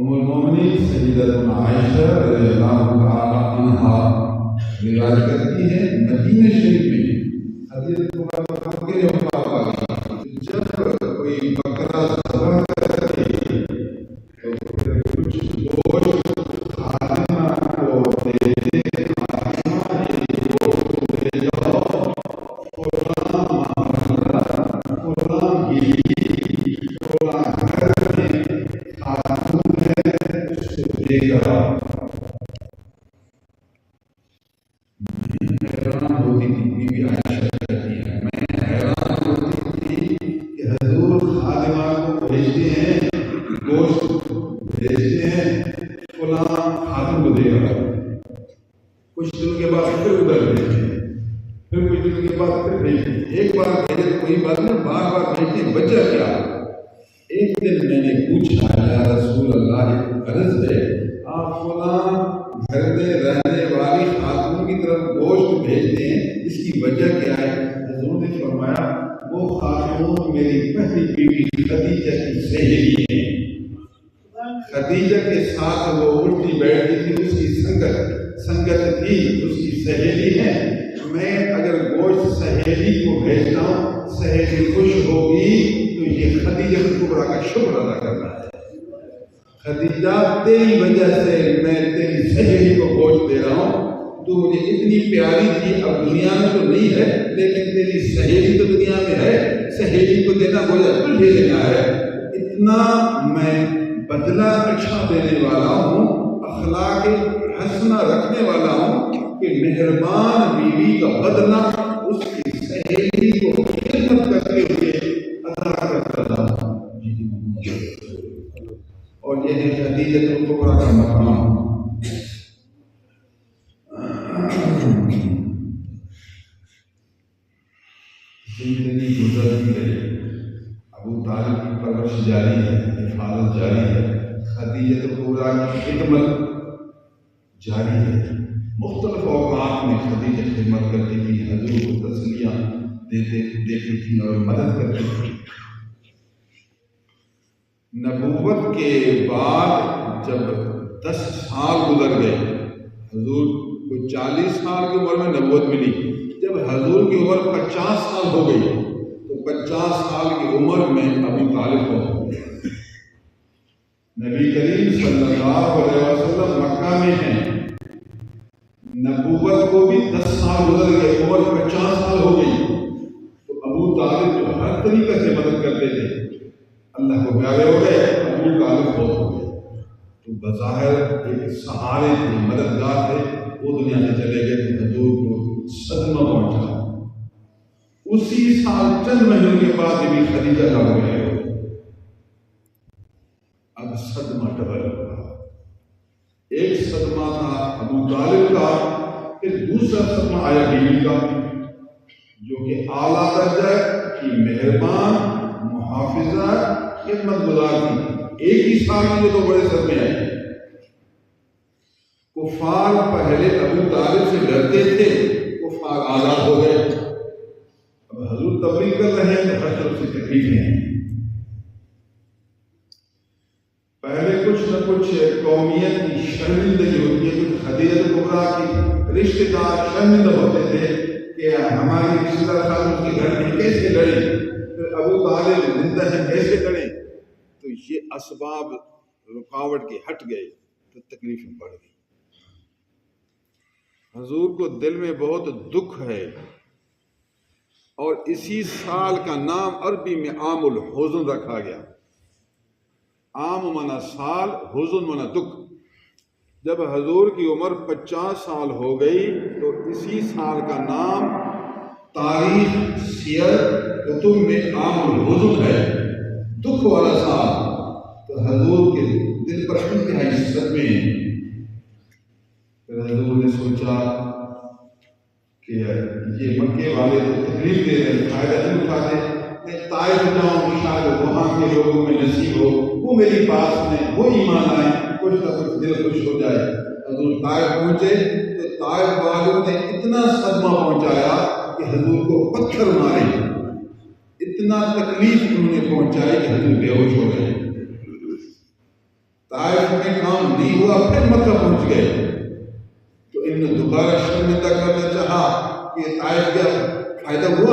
ام المومنین سیدتنا عائشہ رضی اللہ تعالی عنہا روایت کرتی ہے مدینہ شریف میں حدیث مبارک کے جب کوئی بکرا ذبح کرے تو پھر کچھ گوشت خادمہ کو دے دے، خادمہ یہ گوشت لے جاؤ، فلاں محلہ فلاں گلی فلاں گھر میں خاتون ہے اس کو دے کر آؤ۔ میں حیران ہوتی تھی، بی بی عائشہ کہتی ہے میں حیران ہوتی تھی کہ حضور خادمہ کو بھیجتے ہیں، گوشت بھیجتے ہیں، فلاں خاتون کو دے کر آؤ، کچھ دن کے بعد پھر ادھر بھیجتے ہیں، پھر کچھ دن کے بعد پھر بھیجتے ہیں، ایک بار بھیجے تو کوئی بات نہیں، بار بار بھیجتے ہیں، وجہ کیا؟ ایک دن میں نے پوچھا یا رسول اللہ عرض ہے آپ فلاں گھر میں رہنے والی خاتون کی طرف گوشت بھیجتے ہیں، اس کی وجہ کیا ہے؟ حضور نے فرمایا وہ خاتون میری پہلی بیوی خدیجہ کی سہیلی ہے، خدیجہ کے ساتھ وہ اٹھتی بیٹھتی تھی، اس کی سنگت تھی، اس کی سہیلی ہے، میں اگر گوشت سہیلی کو بھیجتا ہوں سہیلی خوش ہوگی تو یہ خدیجہ کبریٰ کا شکر ادا کرنا ہے۔ خدیجہ تیری وجہ سے میں تیری سہیلی کو گوشت دے رہا ہوں، تو مجھے اتنی پیاری تھی، اب دنیا میں تو نہیں ہے لیکن تیری سہیلی تو دنیا میں ہے، سہیلی کو دینا مجھے تجھے دینا ہے، اتنا میں بدلہ اچھا دینے والا ہوں، اخلاق حسنہ رکھنے والا ہوں کہ مہربان بیوی کا بدلہ اس کی سہیلی کو خدمت کرتے ہوئے ادا کرتا تھا۔ اور یہ ہے خدیجہ کبریٰ کا مقام۔ زندگی گزرتی ہے، ابو طالب کی پرورش جاری ہے، حفاظت جاری ہے، خدیجہ کبریٰ کی خدمت جاری ہے، مختلف اوقات میں خدیجہ خدمت کرتی تھی، حضور کو تسلیاں دیتی تھی اور مدد کرتی تھی۔ نبوت کے بعد جب 10 سال گزر گئے، حضور کو 40 سال کی عمر میں نبوت ملی، جب حضور کی عمر 50 سال ہو گئی تو 50 سال کی عمر میں ابو طالب ہو گئے۔ نبی کریم صلی اللہ علیہ وسلم مکہ میں ہیں، نبوت کو بھی 10 سال گزر گئے، عمر 50 سال ہو گئی، تو ابو طالب جو ہر طریقے سے مدد کرتے تھے اللہ کو پیارے ہو گئے، ابو طالب بہت ہو گئے، تو بظاہر ایک سہارے تھے، مددگار تھے، وہ دنیا سے چلے گئے تو حضور کو صدمہ پہنچا۔ اسی سال چند مہینوں کے بعد بھی خدیجہ کا ہو گئے، اب صدمہ ڈبل ہوا، ایک صدمہ تھا ابو طالب کا، پھر دوسرا صدمہ آیا بیوی کا، جو کہ اعلیٰ درجہ کی مہربان محافظہ خدمت گزار تھی، ایک ہی سال میں دو بڑے صدمے آئے۔ کفار پہلے ابو طالب سے ڈرتے تھے، کفار آزاد ہو گئے، اب حضور تبلیغ کر رہے ہیں تو ہر طرف سے تکلیفیں ہیں۔ پہلے کچھ نہ کچھ قومیت کی شرمندگی ہوتی ہے، کچھ خدیجہ کبریٰ کی رشتے دار شرمندہ ہوتے تھے کہ ہماری رشتے دار خاتون کے گھر میں کیسے لڑیں، پھر ابو طالب زندہ ہیں کیسے لڑیں، تو یہ اسباب رکاوٹ کے ہٹ گئے تو تکلیفیں بڑھ گئی۔ حضور کو دل میں بہت دکھ ہے، اور اسی سال کا نام عربی میں عام الحزن رکھا گیا۔ عام منا سال، حزن منا دکھ۔ جب حضور کی عمر 50 سال ہو گئی تو اسی سال کا نام تاریخ سیر کتب میں عام الحزن ہے، دکھ والا سال۔ تو حضور کے دل پر انتہائی صدمے ہیں۔ پھر حضور نے سوچا کہ یہ مکے والے تو تکلیف دے رہے ہیں، فائدہ نہیں اٹھاتے، میں طائف جاؤں، شاید وہاں کے لوگوں میں نصیب ہو، وہ میری پاس میں وہ ایمان آئے، کچھ نہ کچھ دل خوش ہو جائے۔ حضور طائف پہنچے تو طائف والوں نے اتنا صدمہ پہنچایا کہ حضور کو پتھر مارے، اتنا تکلیف انہوں نے پہنچائی کہ حضور بے ہوش ہو گئے۔ طائف میں کام نہیں ہوا، پھر مکہ پہنچ گئے، تو ان نے دوبارہ شرمندہ کرنا چاہا کہ طائف کا فائدہ ہوا